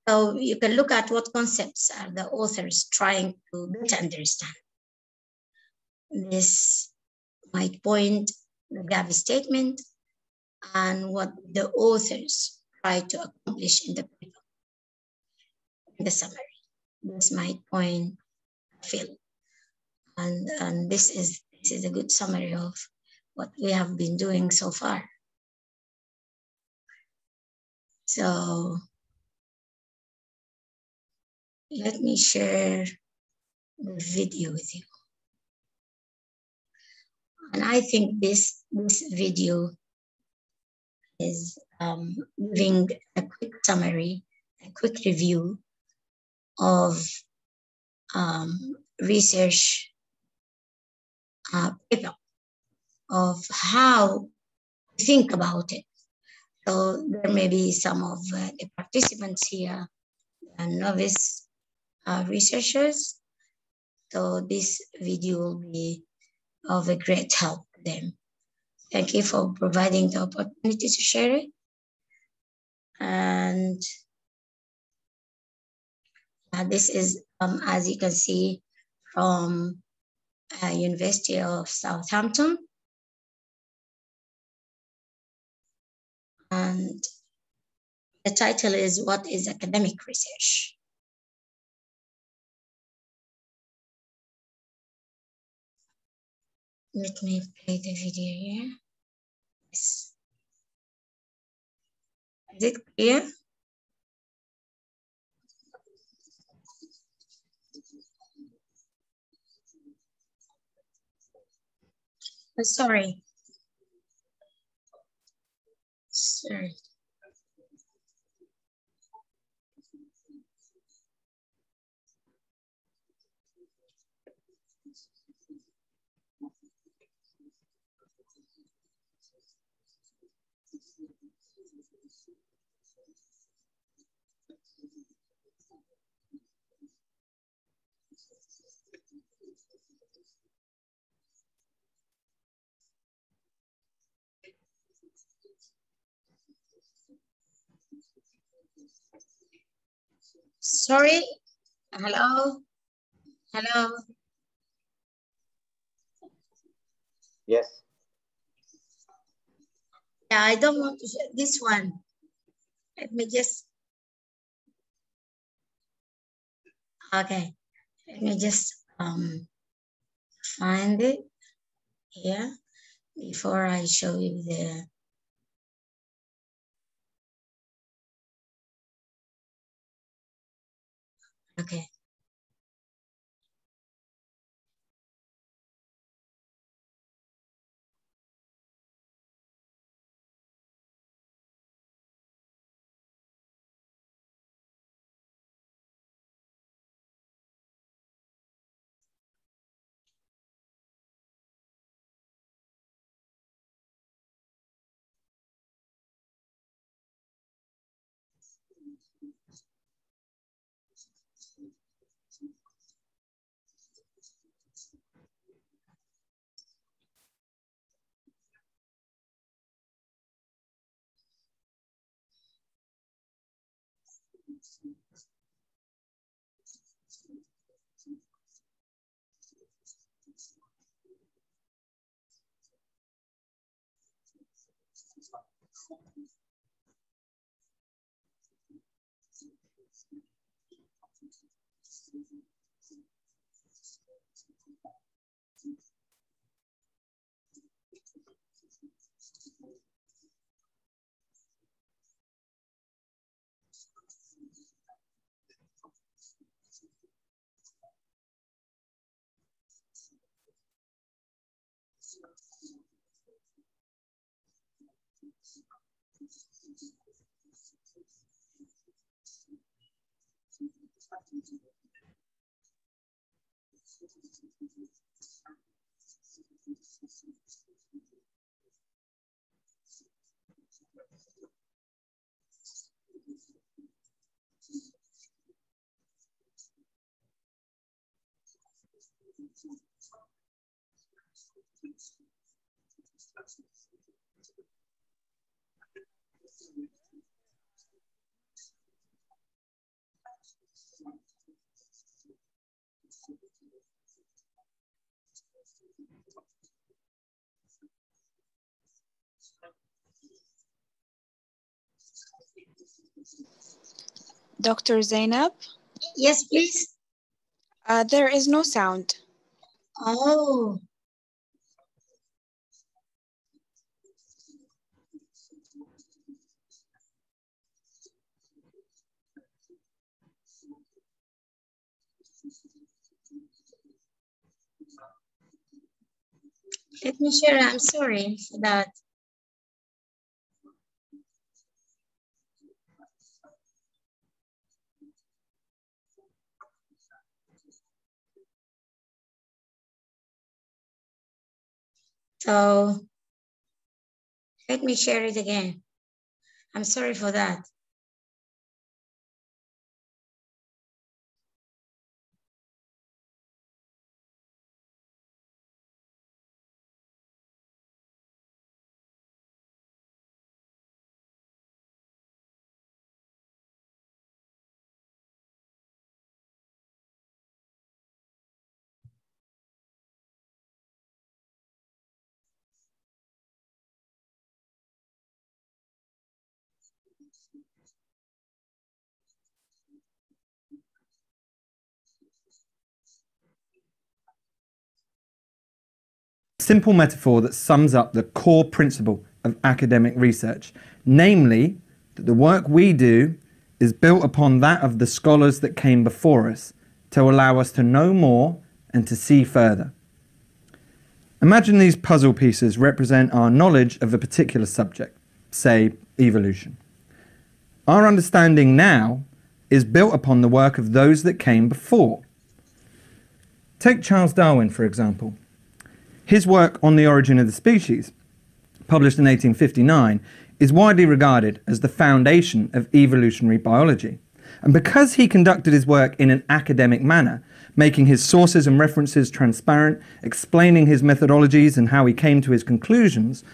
So you can look at what concepts are the authors trying to better understand. This might point the gap statement and what the authors try to accomplish in the paper, in the summary. This might point fill, and this is a good summary of what we have been doing so far. So let me share the video with you. And I think this video is giving a quick summary, a quick review of research paper, of how to think about it. So there may be some of the participants here and novice researchers. So this video will be of a great help to them. Thank you for providing the opportunity to share it. And this is, as you can see, from University of Southampton. And the title is, What is Academic Research? Let me play the video here. Yes. Is it clear? Sorry. Sorry. Sorry. Hello. Hello. Yes. Yeah, I don't want to share this one. Let me just. Okay. Let me just find it here before I show you the. Okay. Dr. Zainab? Yes, please. There is no sound. Oh. Let me share. I'm sorry for that. So let me share it again. I'm sorry for that. Simple metaphor that sums up the core principle of academic research, namely that the work we do is built upon that of the scholars that came before us to allow us to know more and to see further. Imagine these puzzle pieces represent our knowledge of a particular subject, say evolution. Our understanding now is built upon the work of those that came before. Take Charles Darwin, for example. His work on the origin of the species, published in 1859, is widely regarded as the foundation of evolutionary biology. And because he conducted his work in an academic manner, making his sources and references transparent, explaining his methodologies and how he came to his conclusions,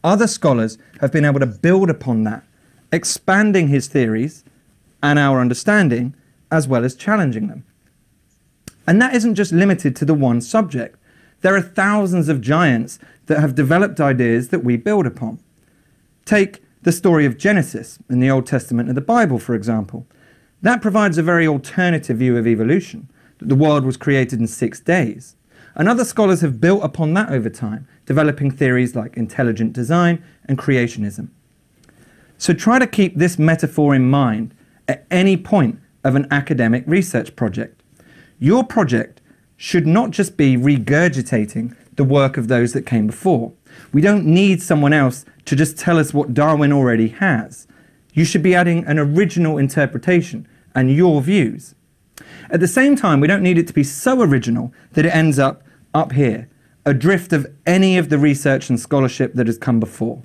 other scholars have been able to build upon that, expanding his theories and our understanding, as well as challenging them. And that isn't just limited to the one subject. There are thousands of giants that have developed ideas that we build upon. Take the story of Genesis in the Old Testament of the Bible, for example. That provides a very alternative view of evolution, that the world was created in 6 days. And other scholars have built upon that over time, developing theories like intelligent design and creationism. So try to keep this metaphor in mind at any point of an academic research project. Your project should not just be regurgitating the work of those that came before. We don't need someone else to just tell us what Darwin already has. You should be adding an original interpretation and your views. At the same time, we don't need it to be so original that it ends up here, adrift of any of the research and scholarship that has come before.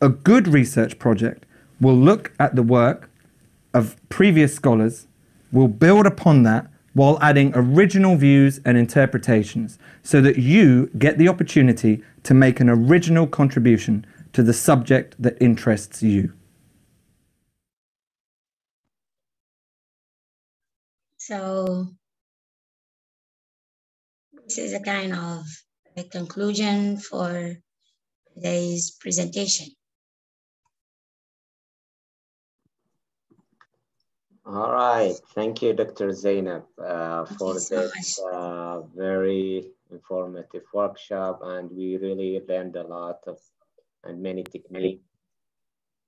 A good research project will look at the work of previous scholars, will build upon that while adding original views and interpretations so that you get the opportunity to make an original contribution to the subject that interests you. So this is a kind of a conclusion for today's presentation. All right. Thank you, Dr. Zainab, for so this very informative workshop. And we really learned a lot of and many techniques.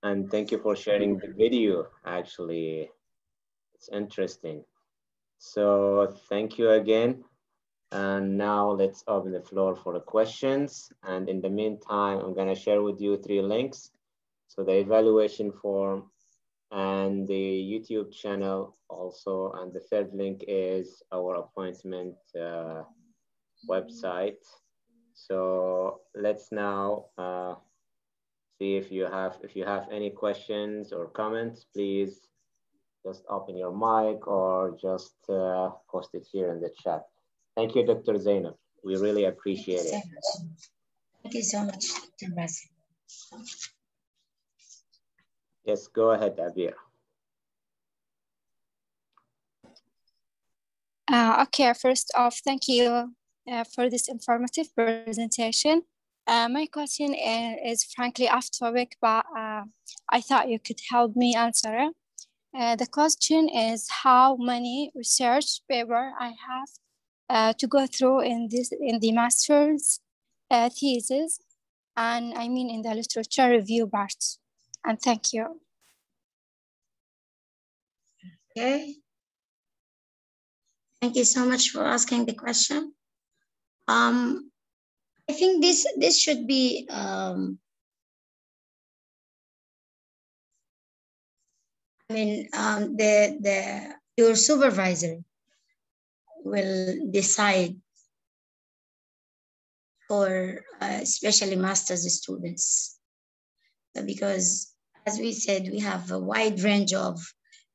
And thank you for sharing the video. Actually, it's interesting. So thank you again. And now let's open the floor for the questions. And in the meantime, I'm going to share with you 3 links. So the evaluation form and the YouTube channel also. And the 3rd link is our appointment website. So let's now see if you have any questions or comments, please just open your mic or just post it here in the chat. Thank you, Dr. Zainab. We really appreciate it. Thank you so much, Dr. Basim. Yes, go ahead, Abir. Okay, first off, thank you for this informative presentation. My question is frankly off topic, but I thought you could help me answer it. The question is how many research papers I have to go through in the master's thesis, and I mean in the literature review part. And thank you. Okay. Thank you so much for asking the question. I think this should be your supervisor will decide for especially master's students, because as we said, we have a wide range of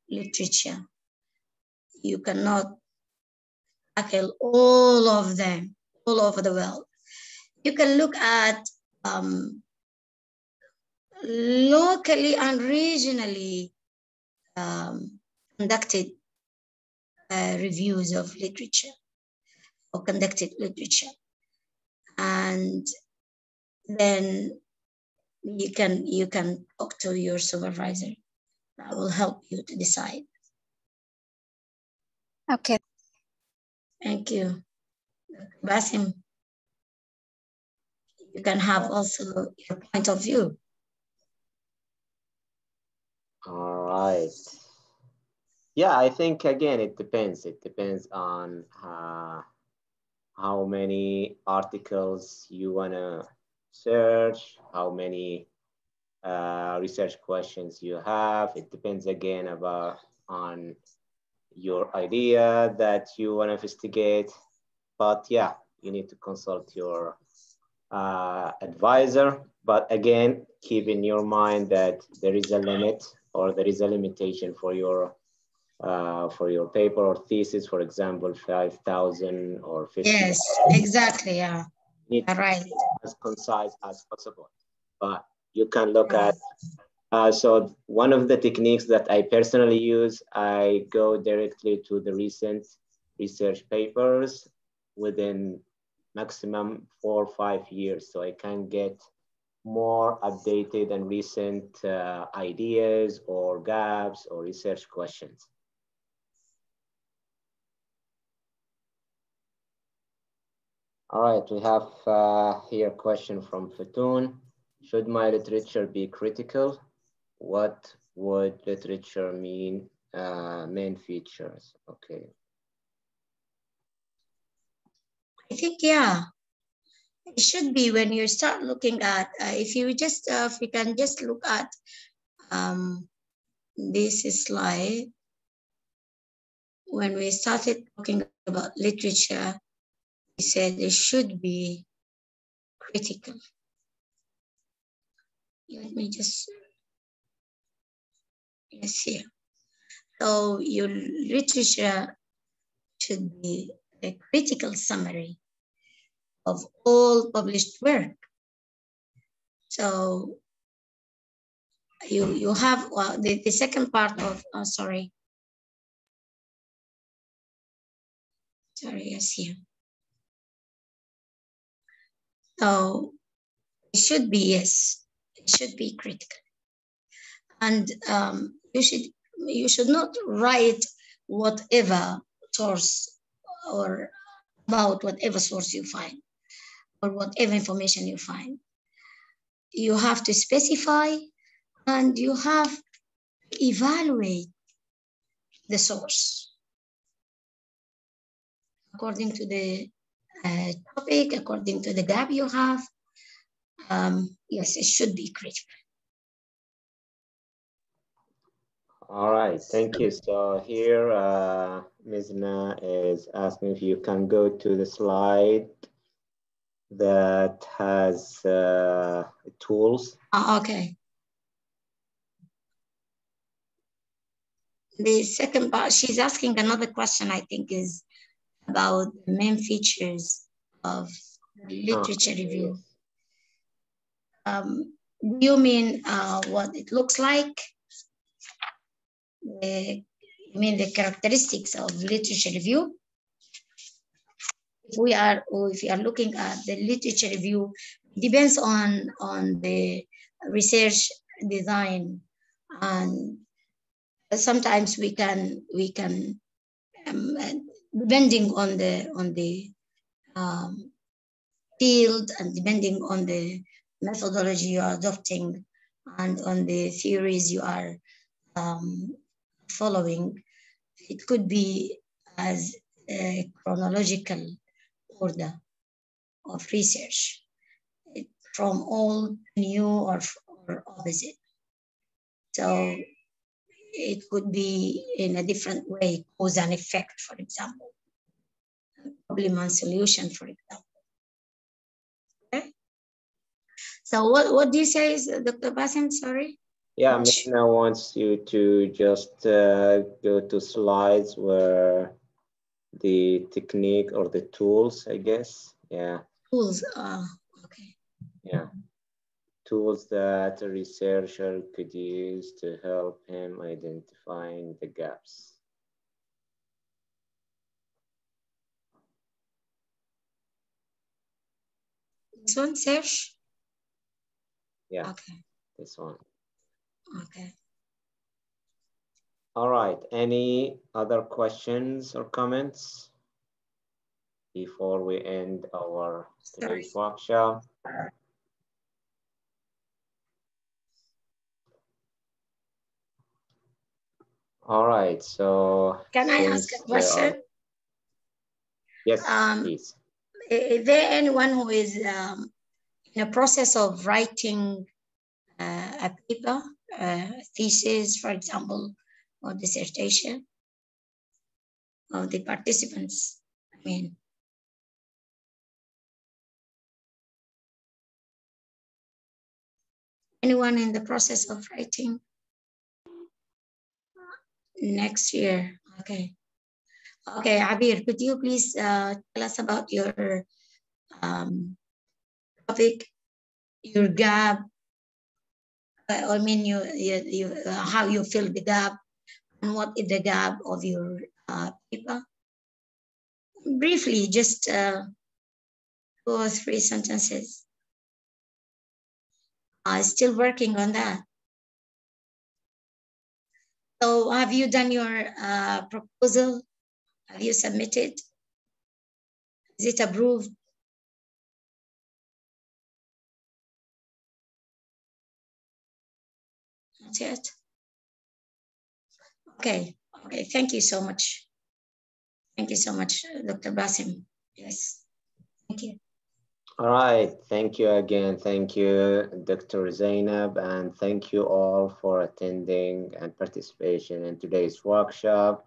literature. You cannot tackle all of them all over the world. You can look at locally and regionally conducted reviews of literature or conducted literature, and then you can talk to your supervisor. That will help you to decide. Okay. Thank you. Basim, you can have also your point of view. All right. Yeah, I think, again, it depends. It depends on how many articles you want to search, how many research questions you have. It depends, again, on your idea that you want to investigate. But yeah, you need to consult your advisor. But again, keep in your mind that there is a limit or there is a limitation for your paper or thesis, for example, 5,000 or 50,000. Yes, exactly. Yeah, you need right. as concise as possible. But you can look at So one of the techniques that I personally use, I go directly to the recent research papers within maximum 4 or 5 years. So I can get more updated and recent ideas or gaps or research questions. All right, we have here a question from Fatun. Should my literature be critical? What would literature mean? Main features, okay. I think, yeah, it should be when you start looking at, if you can just look at this slide, when we started talking about literature, we said it should be critical. Let me just, yes, here. So your literature should be a critical summary of all published work. So you have the second part of, sorry, yes, here. So it should be, yes, it should be critical. And you should not write whatever source or about whatever source you find or whatever information you find. You have to specify and you have to evaluate the source according to the topic, according to the gap you have. Yes, it should be critical. All right, thank you. So here, Mizna is asking if you can go to the slide that has tools. Okay. The second part, she's asking another question, I think, is about the main features of literature review. Do you mean what it looks like? You mean the characteristics of literature review? If we are looking at the literature review, it depends on the research design, and sometimes we can depending on the field and depending on the methodology you are adopting and on the theories you are following, it could be as a chronological order of research, from old, new, or opposite. So it could be in a different way, cause and effect, for example, problem and solution, for example. Okay. So what do you say, Dr. Bassem? Sorry. Yeah, Mizna wants you to just go to slides where the technique or the tools, I guess. Yeah. Tools. Okay. Yeah. Tools that a researcher could use to help him identifying the gaps. This one, search? Yeah. Okay. This one. Okay. All right. Any other questions or comments before we end our today's workshop? All right. So can I ask a question? Yes, please. Is there anyone who is in a process of writing a paper, thesis, for example, or dissertation of the participants? I mean, anyone in the process of writing? Next year, okay. Okay, Abir, could you please tell us about your topic, your gap, I mean, how you fill the gap and what is the gap of your paper. Briefly, just 2 or 3 sentences. I'm still working on that. So have you done your proposal? Have you submitted? Is it approved? Not yet. Okay. Okay. Thank you so much. Thank you so much, Dr. Basim. Yes. Thank you. All right. Thank you again. Thank you, Dr. Zainab, and thank you all for attending and participation in today's workshop.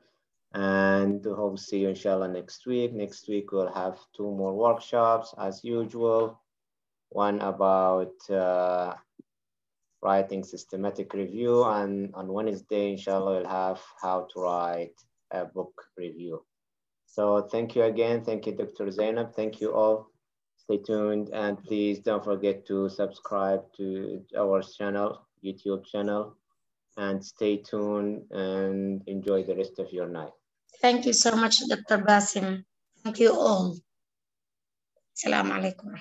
And hope to see you, inshallah, next week. Next week, we'll have 2 more workshops as usual. One about writing systematic review, and on Wednesday, inshallah, we'll have how to write a book review. So thank you again. Thank you, Dr. Zainab. Thank you all. Stay tuned, and please don't forget to subscribe to our channel, YouTube channel, and stay tuned and enjoy the rest of your night. Thank you so much, Dr. Basim. Thank you all. Assalamu alaikum.